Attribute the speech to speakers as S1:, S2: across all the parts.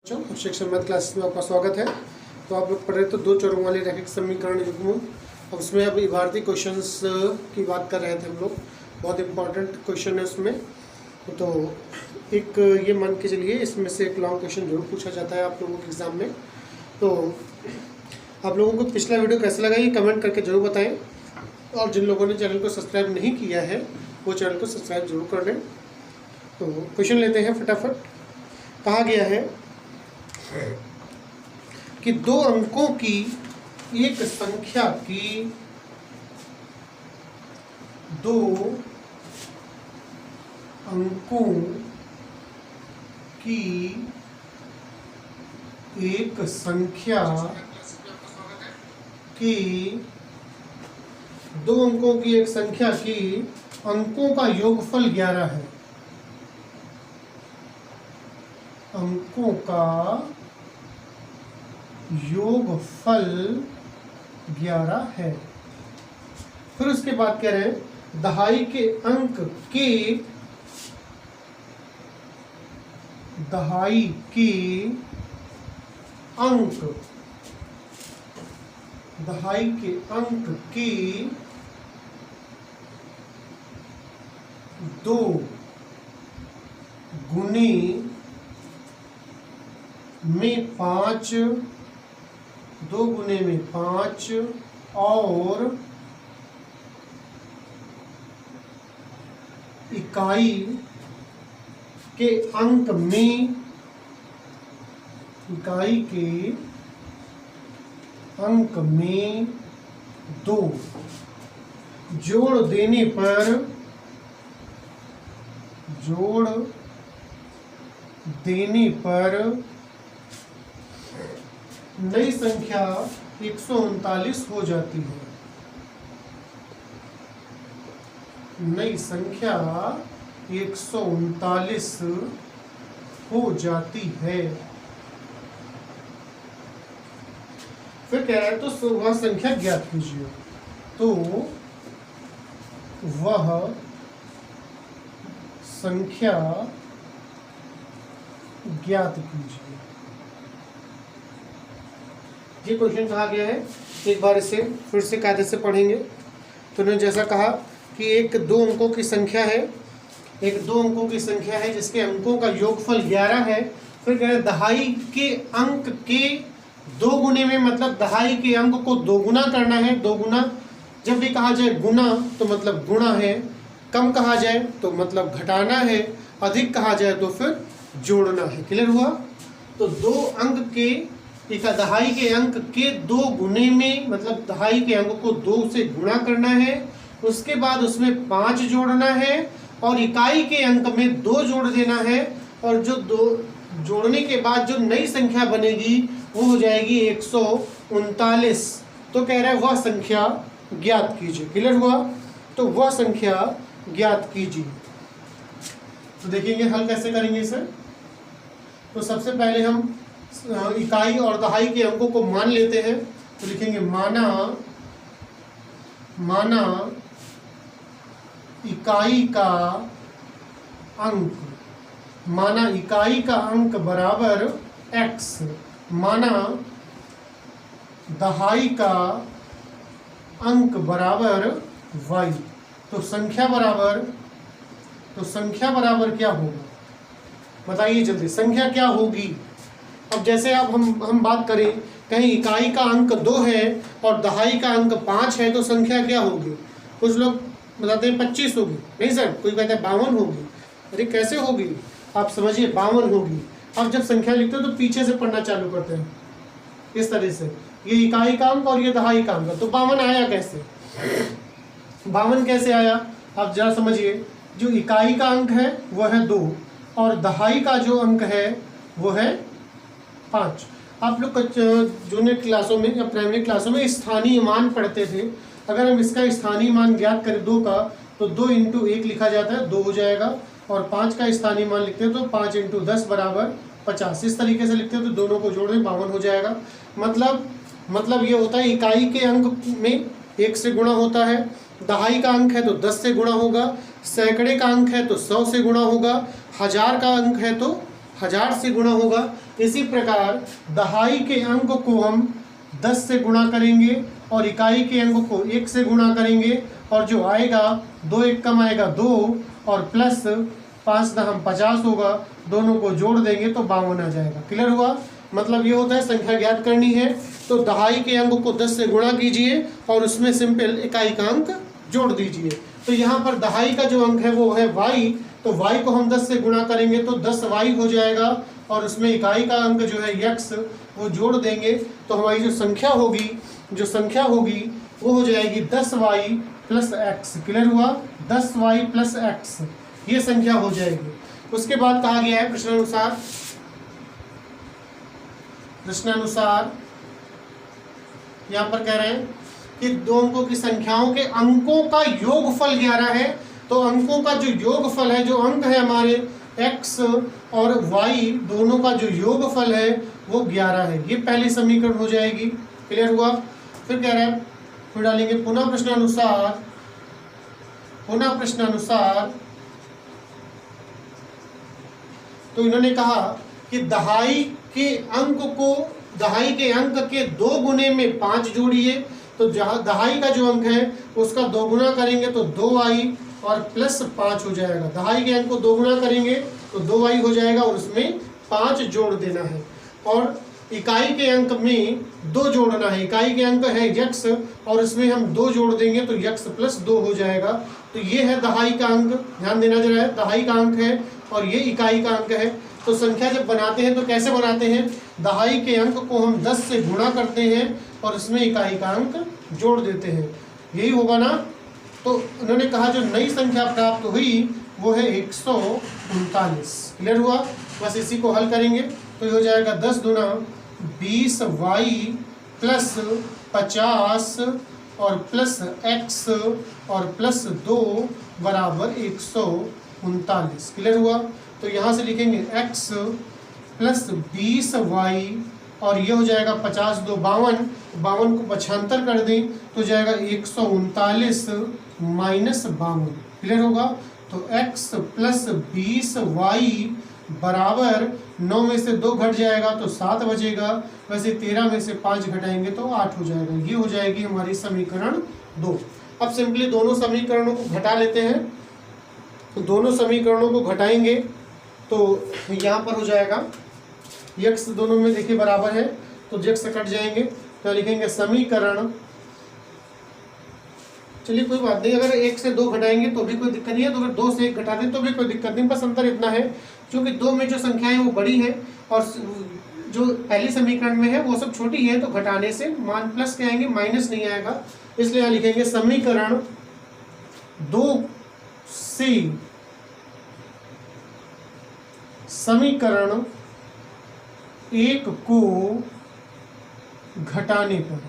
S1: शिक्षण math classes में आपका स्वागत है। तो आप लोग पढ़ रहे तो दो चरों वाले रैखिक समीकरण युग्म, अब उसमें अभी भारतीय क्वेश्चंस की बात कर रहे थे हम लोग। बहुत इंपॉर्टेंट क्वेश्चन है उसमें। तो एक ये मान के चलिए इसमें से एक लॉन्ग क्वेश्चन जरूर पूछा जाता है आप लोगों के एग्ज़ाम में। तो आप लोगों को पिछला वीडियो कैसा लगा ये कमेंट करके जरूर बताएँ, और जिन लोगों ने चैनल को सब्सक्राइब नहीं किया है वो चैनल को सब्सक्राइब जरूर कर लें। तो क्वेश्चन लेते हैं फटाफट। कहा गया है कि दो अंकों की एक संख्या की दो अंकों की एक संख्या की दो अंकों की एक संख्या की अंकों का योगफल 11 है। अंकों का योगफल 11 है। फिर उसके बाद कह रहे हैं दहाई के अंक के दहाई के अंक दहाई के अंक के दो गुने में 5, दो गुने में 5 और इकाई के अंक में इकाई के अंक में 2 जोड़ देने पर नई संख्या 139 हो जाती है। नई संख्या 139 हो जाती है। फिर कह रहा है तो वह संख्या ज्ञात कीजिए। तो वह संख्या ज्ञात कीजिए। ये क्वेश्चन कहा गया है, एक बार इसे फिर से कायदे से पढ़ेंगे। तो उन्होंने जैसा कहा कि एक दो अंकों की संख्या है, एक दो अंकों की संख्या है जिसके अंकों का योगफल 11 है। फिर कह रहे दहाई के अंक के दो गुने में, मतलब दहाई के अंक को दोगुना करना है। दोगुना जब भी कहा जाए गुना तो मतलब गुणा है, कम कहा जाए तो मतलब घटाना है, अधिक कहा जाए तो फिर जोड़ना है। क्लियर हुआ? तो दो अंक के दहाई के अंक के दो गुने में, मतलब दहाई के अंक को 2 से गुणा करना है, उसके बाद उसमें 5 जोड़ना है और इकाई के अंक में 2 जोड़ देना है, और जो 2 जोड़ने के बाद जो नई संख्या बनेगी वो हो जाएगी 139। तो कह रहा है वह संख्या ज्ञात कीजिए। क्लियर हुआ? तो वह संख्या ज्ञात कीजिए। तो देखेंगे हल कैसे करेंगे इसे। तो सबसे पहले हम इकाई और दहाई के अंकों को मान लेते हैं। तो लिखेंगे माना इकाई का अंक, माना इकाई का अंक बराबर x, माना दहाई का अंक बराबर y। तो संख्या बराबर क्या होगा बताइए जल्दी। संख्या क्या होगी? अब जैसे अब हम बात करें, कहीं इकाई का अंक 2 है और दहाई का अंक 5 है, तो संख्या क्या होगी? कुछ लोग बताते हैं 25 होगी, नहीं सर, कोई कहता है 52 होगी। अरे कैसे होगी? आप समझिए 52 होगी। अब जब संख्या लिखते हो तो पीछे से पढ़ना चालू करते हैं इस तरह से, ये इकाई का अंक और ये दहाई का अंक। तो 52 आया कैसे? 52 कैसे आया? आप जरा समझिए, जो इकाई का अंक है वो है 2 और दहाई का जो अंक है वो है 5। आप लोग जूनियर क्लासों में या प्राइमरी क्लासों में स्थानीय मान पढ़ते थे। अगर हम इसका स्थानीय मान ज्ञात करें 2 का, तो 2 × 1 लिखा जाता है, 2 हो जाएगा। और 5 का स्थानीय मान लिखते हैं तो 5 × 10 बराबर 50। इस तरीके से लिखते हैं तो दोनों को जोड़ दें 52 हो जाएगा। मतलब ये होता है इकाई के अंक में 1 से गुणा होता है, दहाई का अंक है तो 10 से गुणा होगा, सैकड़े का अंक है तो 100 से गुणा होगा, 1000 का अंक है तो 1000 से गुणा होगा। इसी प्रकार दहाई के अंक को हम 10 से गुणा करेंगे और इकाई के अंक को 1 से गुणा करेंगे, और जो आएगा 2 1 कम आएगा 2 और प्लस 5 दहम 50 होगा, दोनों को जोड़ देंगे तो 52 आ जाएगा। क्लियर हुआ? मतलब ये होता है संख्या ज्ञात करनी है तो दहाई के अंक को 10 से गुणा कीजिए और उसमें सिंपल इकाई का अंक जोड़ दीजिए। तो यहाँ पर दहाई का जो अंक है वो है y, तो y को हम 10 से गुणा करेंगे तो 10y हो जाएगा और उसमें इकाई का अंक जो है x वो जोड़ देंगे तो हमारी जो संख्या होगी वो हो जाएगी 10y प्लस x। क्लियर हुआ? 10y प्लस x ये संख्या हो जाएगी। उसके बाद कहा गया है प्रश्नानुसार यहाँ पर कह रहे हैं कि दो अंकों की संख्याओं के अंकों का योगफल 11 है, तो अंकों का जो योगफल है, जो अंक है हमारे x और y दोनों का जो योगफल है वो 11 है। ये पहली समीकरण हो जाएगी। क्लियर हुआ? फिर कह रहे हैं, फिर डालेंगे पुनः प्रश्नानुसार। तो इन्होंने कहा कि दहाई के अंक के 2 गुने में 5 जोड़िए, तो दहाई का जो अंक है उसका 2 गुना करेंगे तो 2y और प्लस 5 हो जाएगा। दहाई के अंक को 2 गुना करेंगे तो 2y हो जाएगा और उसमें 5 जोड़ देना है। और इकाई के अंक में 2 जोड़ना है। इकाई के अंक है x और इसमें हम 2 जोड़ देंगे तो x प्लस 2 हो जाएगा। तो ये है दहाई का अंक, ध्यान देना जरा है, दहाई का अंक है और ये इकाई का अंक है। तो संख्या जब बनाते हैं तो कैसे बनाते हैं? दहाई के अंक को हम 10 से गुणा करते हैं और इसमें इकाई का अंक जोड़ देते हैं। यही होगा ना? तो उन्होंने कहा जो नई संख्या प्राप्त हुई वो है 139। क्लियर हुआ? बस इसी को हल करेंगे तो ये हो जाएगा 10 दूना 20y प्लस 50 और प्लस x और प्लस 2 बराबर 139। क्लियर हुआ? तो यहाँ से लिखेंगे x प्लस 20y और ये हो जाएगा 50 2 52, 52 को पक्षांतर कर दें तो जाएगा 139 माइनस 52। क्लियर होगा? तो x प्लस 20y बराबर 9 में से 2 घट जाएगा तो 7 बचेगा, वैसे 13 में से 5 घटाएंगे तो 8 हो जाएगा। ये हो जाएगी हमारी समीकरण 2। अब सिंपली दोनों समीकरणों को घटा लेते हैं। तो दोनों समीकरणों को घटाएंगे तो यहाँ पर हो जाएगा x दोनों में देखिए बराबर है तो x कट जाएंगे तो लिखेंगे समीकरण, चलिए कोई बात नहीं, अगर 1 से 2 घटाएंगे तो भी कोई दिक्कत नहीं है, तो अगर 2 से 1 घटा दें तो भी कोई दिक्कत नहीं। बस अंतर इतना है क्योंकि 2 में जो संख्याएं वो बड़ी है और जो पहली समीकरण में है वो सब छोटी है, तो घटाने से मान प्लस के आएंगे, माइनस नहीं आएगा। इसलिए यहाँ लिखेंगे समीकरण 2 से समीकरण 1 को घटाने पर।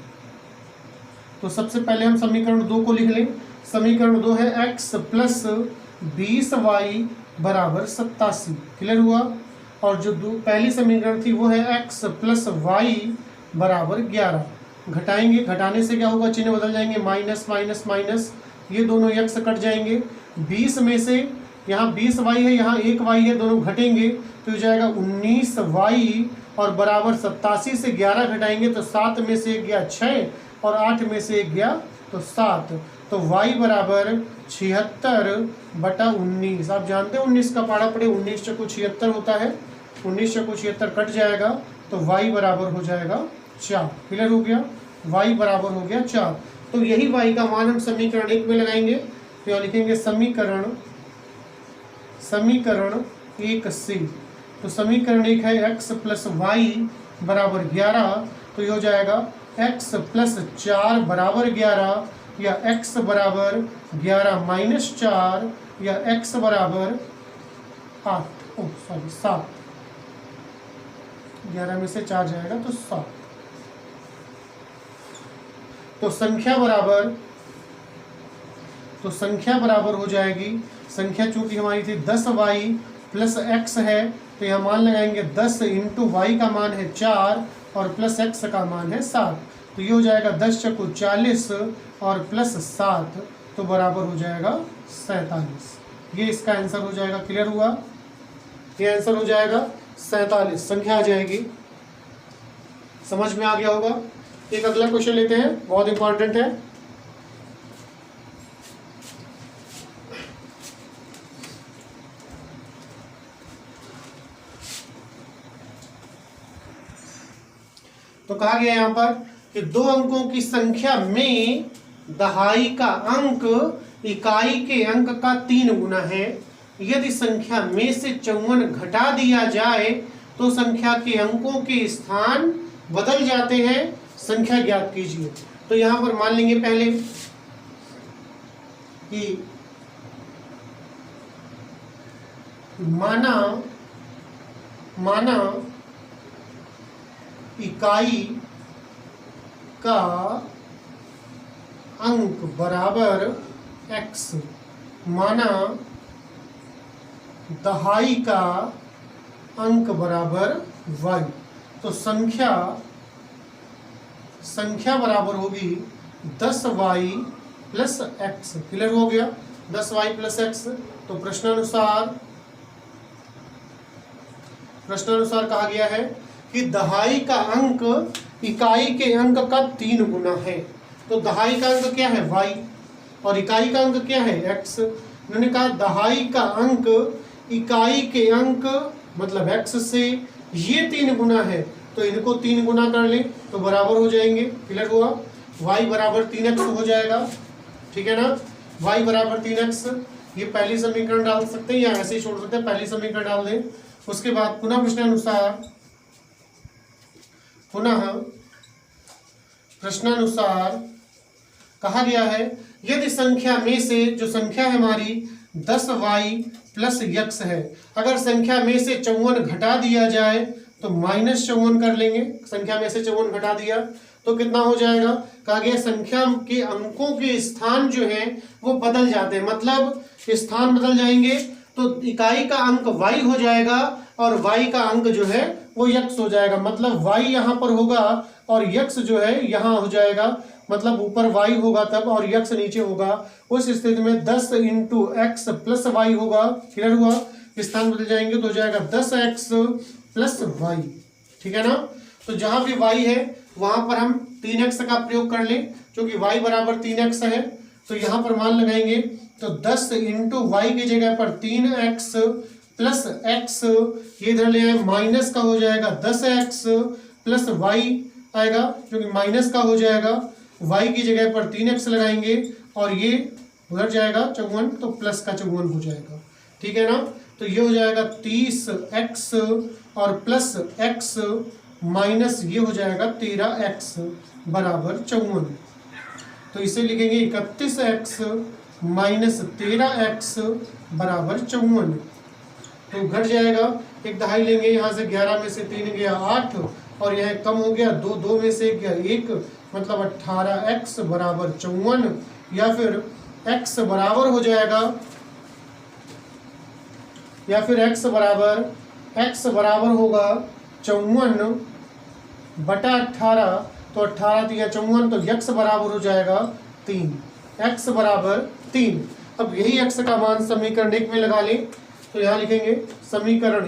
S1: तो सबसे पहले हम समीकरण 2 को लिख लें। समीकरण 2 है x प्लस 20y बराबर 87। क्लियर हुआ? और जो पहली समीकरण थी वो है x प्लस y बराबर 11। घटाएंगे, घटाने से क्या होगा? चिन्ह बदल जाएंगे, माइनस माइनस माइनस, ये दोनों x कट जाएंगे। 20 में से यहाँ 20y है, यहाँ 1y है, दोनों घटेंगे तो हो जाएगा 19y और बराबर 87 से 11 घटाएंगे तो 7 में से 1 गया 6 और 8 में से 1 गया तो 7, तो y बराबर 76/19। आप जानते हैं 19 का पारा पड़े 19 चौको 76 होता है, 19 चौको 76 कट जाएगा तो y बराबर हो जाएगा 4। क्लियर हो गया? y बराबर हो गया 4। तो यही y का मान हम समीकरण 1 में लगाएंगे तो यहाँ लिखेंगे समीकरण 1 से। तो समीकरण 1 है x प्लस y बराबर 11, तो ये हो जाएगा x प्लस 4 बराबर 11 या x बराबर 11 माइनस 4 या x बराबर 7। 11 में से 4 जाएगा तो 7। तो संख्या बराबर हो जाएगी, संख्या चूंकि हमारी थी 10y प्लस x है तो यहाँ मान लगाएंगे 10 इंटू वाई का मान है 4 और प्लस x का मान है 7, तो ये हो जाएगा 10 चौको 40 और प्लस 7 तो बराबर हो जाएगा 47। ये इसका आंसर हो जाएगा। क्लियर हुआ? ये आंसर हो जाएगा 47 संख्या आ जाएगी। समझ में आ गया होगा। एक अगला क्वेश्चन लेते हैं, बहुत इंपॉर्टेंट है। तो कहा गया यहाँ पर कि 2 अंकों की संख्या में दहाई का अंक इकाई के अंक का 3 गुना है। यदि संख्या में से 54 घटा दिया जाए तो संख्या के अंकों के स्थान बदल जाते हैं, संख्या ज्ञात कीजिए। तो यहां पर मान लेंगे पहले कि माना इकाई का अंक बराबर x, माना दहाई का अंक बराबर y। तो संख्या बराबर होगी 10y प्लस x। क्लियर हो गया, 10y प्लस x। तो प्रश्नानुसार कहा गया है कि दहाई का अंक इकाई के अंक का 3 गुना है। तो दहाई का अंक क्या है y और इकाई का अंक क्या है x। उन्होंने कहा दहाई का अंक इकाई के अंक मतलब x से ये 3 गुना है, तो इनको 3 गुना कर लें तो बराबर हो जाएंगे। क्लियर हुआ, y बराबर 3x हो जाएगा। ठीक है ना, y बराबर 3x। ये पहली समीकरण डाल सकते हैं या ऐसे ही छोड़ सकते हैं, पहली समीकरण डाल दें। उसके बाद प्रश्नानुसार कहा गया है यदि संख्या में से, जो संख्या है हमारी 10y प्लस x है, अगर संख्या में से 54 घटा दिया जाए तो -54 कर लेंगे। संख्या में से 54 घटा दिया तो कितना हो जाएगा। कहा गया संख्या के अंकों के स्थान जो है वो बदल जाते हैं, मतलब स्थान बदल जाएंगे तो इकाई का अंक y हो जाएगा और y का अंक जो है वो x हो जाएगा। मतलब y यहाँ पर होगा और x जो है यहाँ हो जाएगा, मतलब ऊपर y होगा तब और x नीचे होगा। उस स्थिति में 10 इंटू एक्स प्लस वाई होगा। क्लियर हुआ, स्थान बदल जाएंगे तो हो जाएगा 10x प्लस वाई। ठीक है ना, तो जहां भी y है वहां पर हम 3x का प्रयोग कर लें, क्योंकि y बराबर 3x है। तो यहां पर मान लगाएंगे तो 10 इंटू वाई की जगह पर 3x प्लस x, ये इधर ले आए माइनस का हो जाएगा 10x प्लस y आएगा, क्योंकि माइनस का हो जाएगा। y की जगह पर 3x लगाएंगे और ये उधर जाएगा 54 तो प्लस का 54 हो जाएगा। ठीक है ना, तो ये हो जाएगा 30x और प्लस x माइनस ये हो जाएगा 13x बराबर 54। तो इसे लिखेंगे 31x माइनस 13x बराबर 54। तो घट जाएगा, एक दहाई लेंगे, यहाँ से 11 में से 3 गया 8 और यह कम हो गया 2 में से गया 1, मतलब 18x बराबर 54। या फिर x बराबर हो जाएगा, या फिर x बराबर होगा 54 बटा 18, तो 18 3 54, तो x बराबर हो जाएगा 3। x बराबर 3। अब यही x का मान समीकरण 1 में लगा लें, तो यहाँ लिखेंगे समीकरण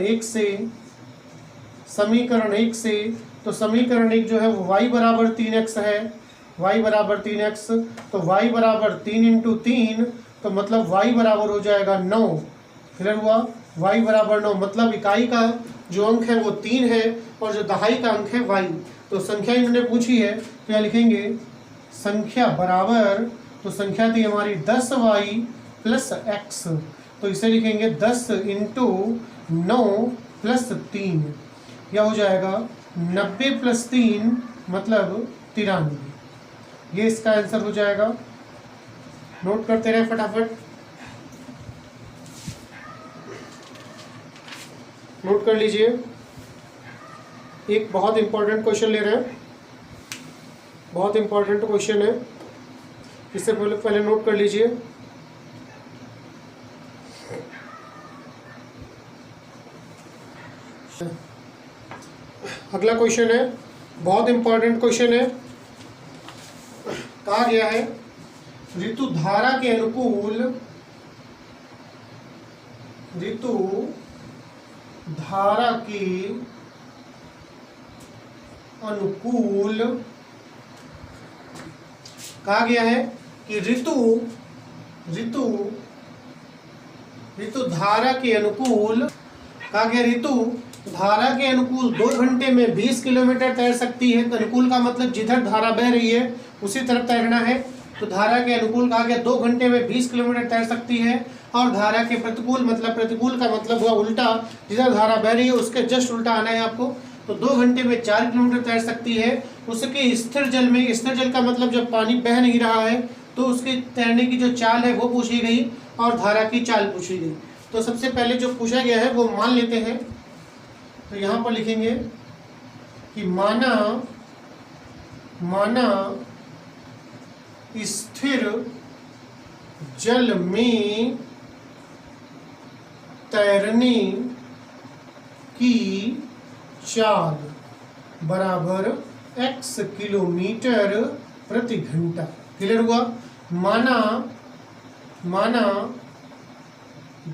S1: 1 से, तो समीकरण 1 जो है वो y बराबर 3x है, y बराबर 3x। तो y बराबर 3 इंटू 3, तो मतलब y बराबर हो जाएगा 9। क्लियर हुआ, y बराबर 9, मतलब इकाई का जो अंक है वो 3 है और जो दहाई का अंक है y। तो संख्या इन्होंने पूछी है तो यहाँ लिखेंगे संख्या बराबर, तो संख्या थी हमारी 10y प्लस x, तो इसे लिखेंगे 10 इंटू 9 प्लस 3, यह हो जाएगा 90 प्लस 3 मतलब 93। ये इसका आंसर हो जाएगा। नोट करते रहे फटाफट, नोट कर लीजिए। एक बहुत इंपॉर्टेंट क्वेश्चन ले रहे हैं, बहुत इंपॉर्टेंट क्वेश्चन है, इससे पहले नोट कर लीजिए। अगला क्वेश्चन है, बहुत इंपॉर्टेंट क्वेश्चन है। कहा गया है ऋतु धारा धारा के अनुकूल कहा गया है कि ऋतु धारा के अनुकूल कहा गया, ऋतु धारा के अनुकूल 2 घंटे में 20 किलोमीटर तैर सकती है। तो अनुकूल का मतलब जिधर धारा बह रही है उसी तरफ तैरना है। तो धारा के अनुकूल कहा गया 2 घंटे में 20 किलोमीटर तैर सकती है। और धारा के प्रतिकूल मतलब, प्रतिकूल का मतलब हुआ उल्टा, जिधर धारा बह रही है उसके जस्ट उल्टा आना है आपको। तो 2 घंटे में 4 किलोमीटर तैर सकती है। उसके स्थिर जल में, स्थिर जल का मतलब जब पानी बह नहीं रहा है तो उसके तैरने की जो चाल है वो पूछी गई और धारा की चाल पूछी गई। तो सबसे पहले जो पूछा गया है वो मान लेते हैं। तो यहाँ पर लिखेंगे कि माना स्थिर जल में तैरने की चाल बराबर x किलोमीटर प्रति घंटा। क्लियर हुआ? माना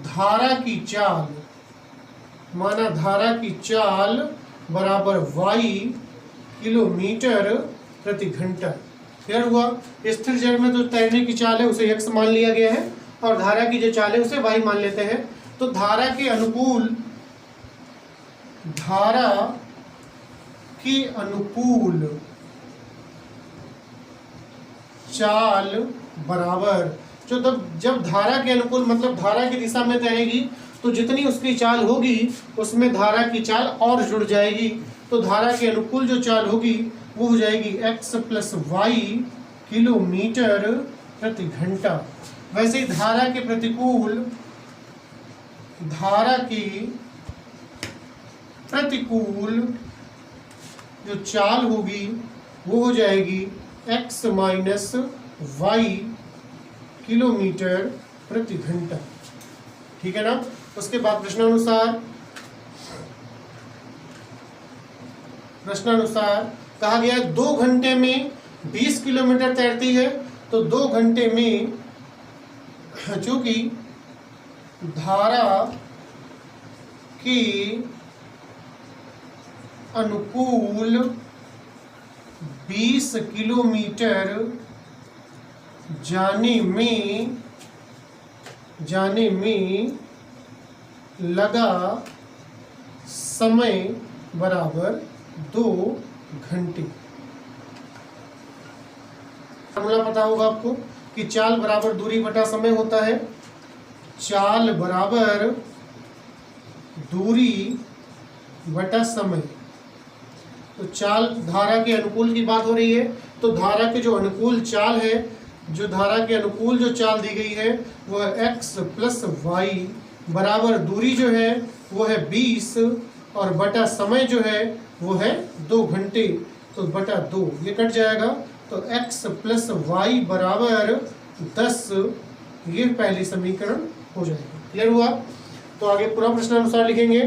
S1: धारा की चाल बराबर y किलोमीटर प्रति घंटा। क्लियर हुआ? स्थिर जल में तो तैरने की चाल है उसे x मान लिया गया है और धारा की जो चाल है उसे y मान लेते हैं। तो धारा के अनुकूल चाल बराबर, जब धारा के अनुकूल मतलब धारा की दिशा में तैरेगी तो जितनी उसकी चाल होगी उसमें धारा की चाल और जुड़ जाएगी। तो धारा के अनुकूल जो चाल होगी वो हो जाएगी x + y किलोमीटर प्रति घंटा। वैसे ही धारा के प्रतिकूल जो चाल होगी वो हो जाएगी x - y किलोमीटर प्रति घंटा। ठीक है ना? उसके बाद प्रश्नानुसार कहा गया 2 घंटे में 20 किलोमीटर तैरती है। तो 2 घंटे में चूंकि धारा के अनुकूल 20 किलोमीटर जाने में लगा समय बराबर 2 घंटे। फॉर्मूला पता होगा आपको कि चाल बराबर दूरी बटा समय होता है। चाल बराबर दूरी बटा समय। तो चाल धारा के अनुकूल की बात हो रही है, तो धारा के जो अनुकूल चाल है, जो धारा के अनुकूल जो चाल दी गई है वह x + y बराबर दूरी जो है वो है 20 और बटा समय जो है वो है 2 घंटे। तो बटा 2 ये कट जाएगा तो x + y बराबर 10, ये पहली समीकरण हो जाएगा। क्लियर हुआ? तो आगे पूरा प्रश्नानुसार लिखेंगे।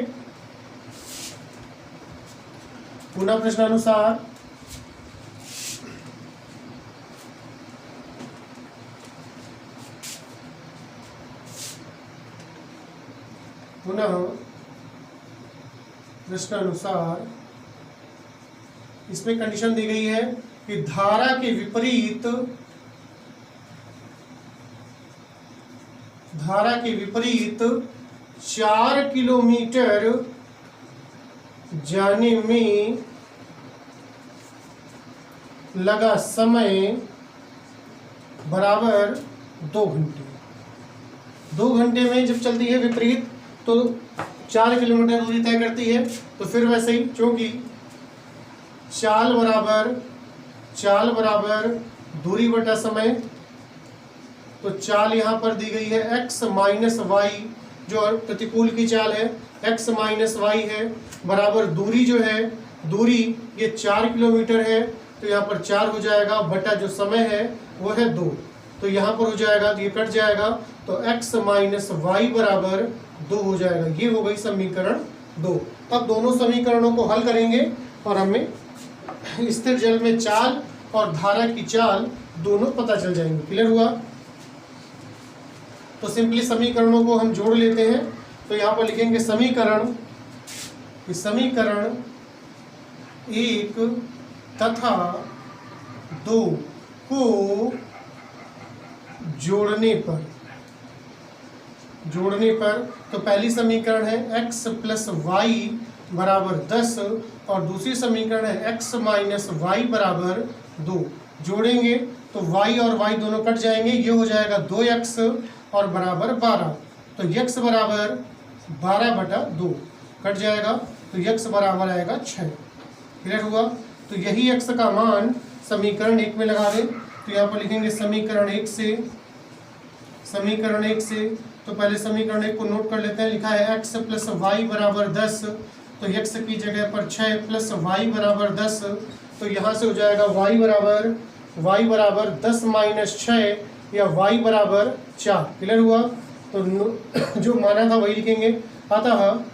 S1: पुनः प्रश्नानुसार इसमें कंडीशन दी गई है कि धारा के विपरीत 4 किलोमीटर जाने में लगा समय बराबर 2 घंटे। 2 घंटे में जब चलती है विपरीत तो 4 किलोमीटर दूरी तय करती है। तो फिर वैसे ही चूंकि चाल बराबर दूरी बटा समय, तो चाल यहाँ पर दी गई है x - y, जो प्रतिकूल की चाल है x - y है, बराबर दूरी जो है, दूरी ये 4 किलोमीटर है तो यहाँ पर 4 हो जाएगा, बटा जो समय है वो है 2। तो यहाँ पर हो जाएगा तो ये कट जाएगा तो x - y बराबर 2 हो जाएगा। ये हो गई समीकरण 2। अब दोनों समीकरणों को हल करेंगे और हमें स्थिर जल में चाल और धारा की चाल दोनों पता चल जाएंगे। क्लियर हुआ? तो सिंपली समीकरणों को हम जोड़ लेते हैं। तो यहाँ पर लिखेंगे समीकरण कि समीकरण 1 तथा 2 को जोड़ने पर तो पहली समीकरण है x प्लस वाई बराबर 10 और दूसरी समीकरण है x माइनस वाई बराबर 2। जोड़ेंगे तो y और y दोनों कट जाएंगे, ये हो जाएगा 2x और बराबर 12। तो x बराबर 12/2 कट जाएगा, तो x बराबर आएगा 6। क्लियर हुआ? तो यही x का मान समीकरण 1 में लगा दें। तो यहाँ पर लिखेंगे समीकरण 1 से तो पहले समीकरण 1 को नोट कर लेते हैं। लिखा है x प्लस वाई बराबर 10, तो x की जगह पर 6 प्लस वाई बराबर 10। तो यहाँ से हो जाएगा y बराबर 10 माइनस 6 या y बराबर 4। क्लियर हुआ? तो जो माना था वही लिखेंगे। अतः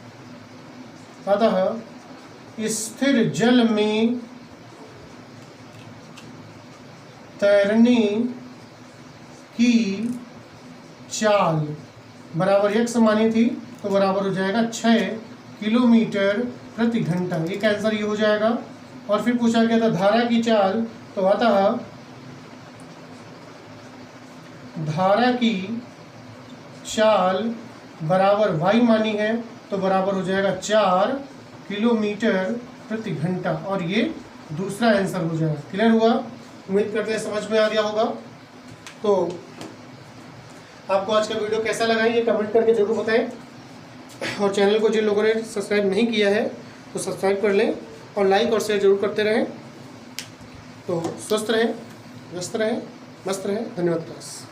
S1: स्थिर जल में तैरने की चाल बराबर x मानी थी, तो बराबर हो जाएगा 6 किलोमीटर प्रति घंटा। एक आंसर ये हो जाएगा। और फिर पूछा गया था धारा की चाल, तो अतः धारा की चाल बराबर y मानी है, तो बराबर हो जाएगा 4 किलोमीटर प्रति घंटा, और ये दूसरा आंसर हो जाएगा। क्लियर हुआ? उम्मीद करते हैं समझ में आ गया होगा। तो आपको आज का वीडियो कैसा लगा ये कमेंट करके जरूर बताएं, और चैनल को जिन लोगों ने सब्सक्राइब नहीं किया है तो सब्सक्राइब कर लें और लाइक और शेयर जरूर करते रहें। तो स्वस्थ रहें, व्यस्त रहें, मस्त रहें। धन्यवाद क्लास।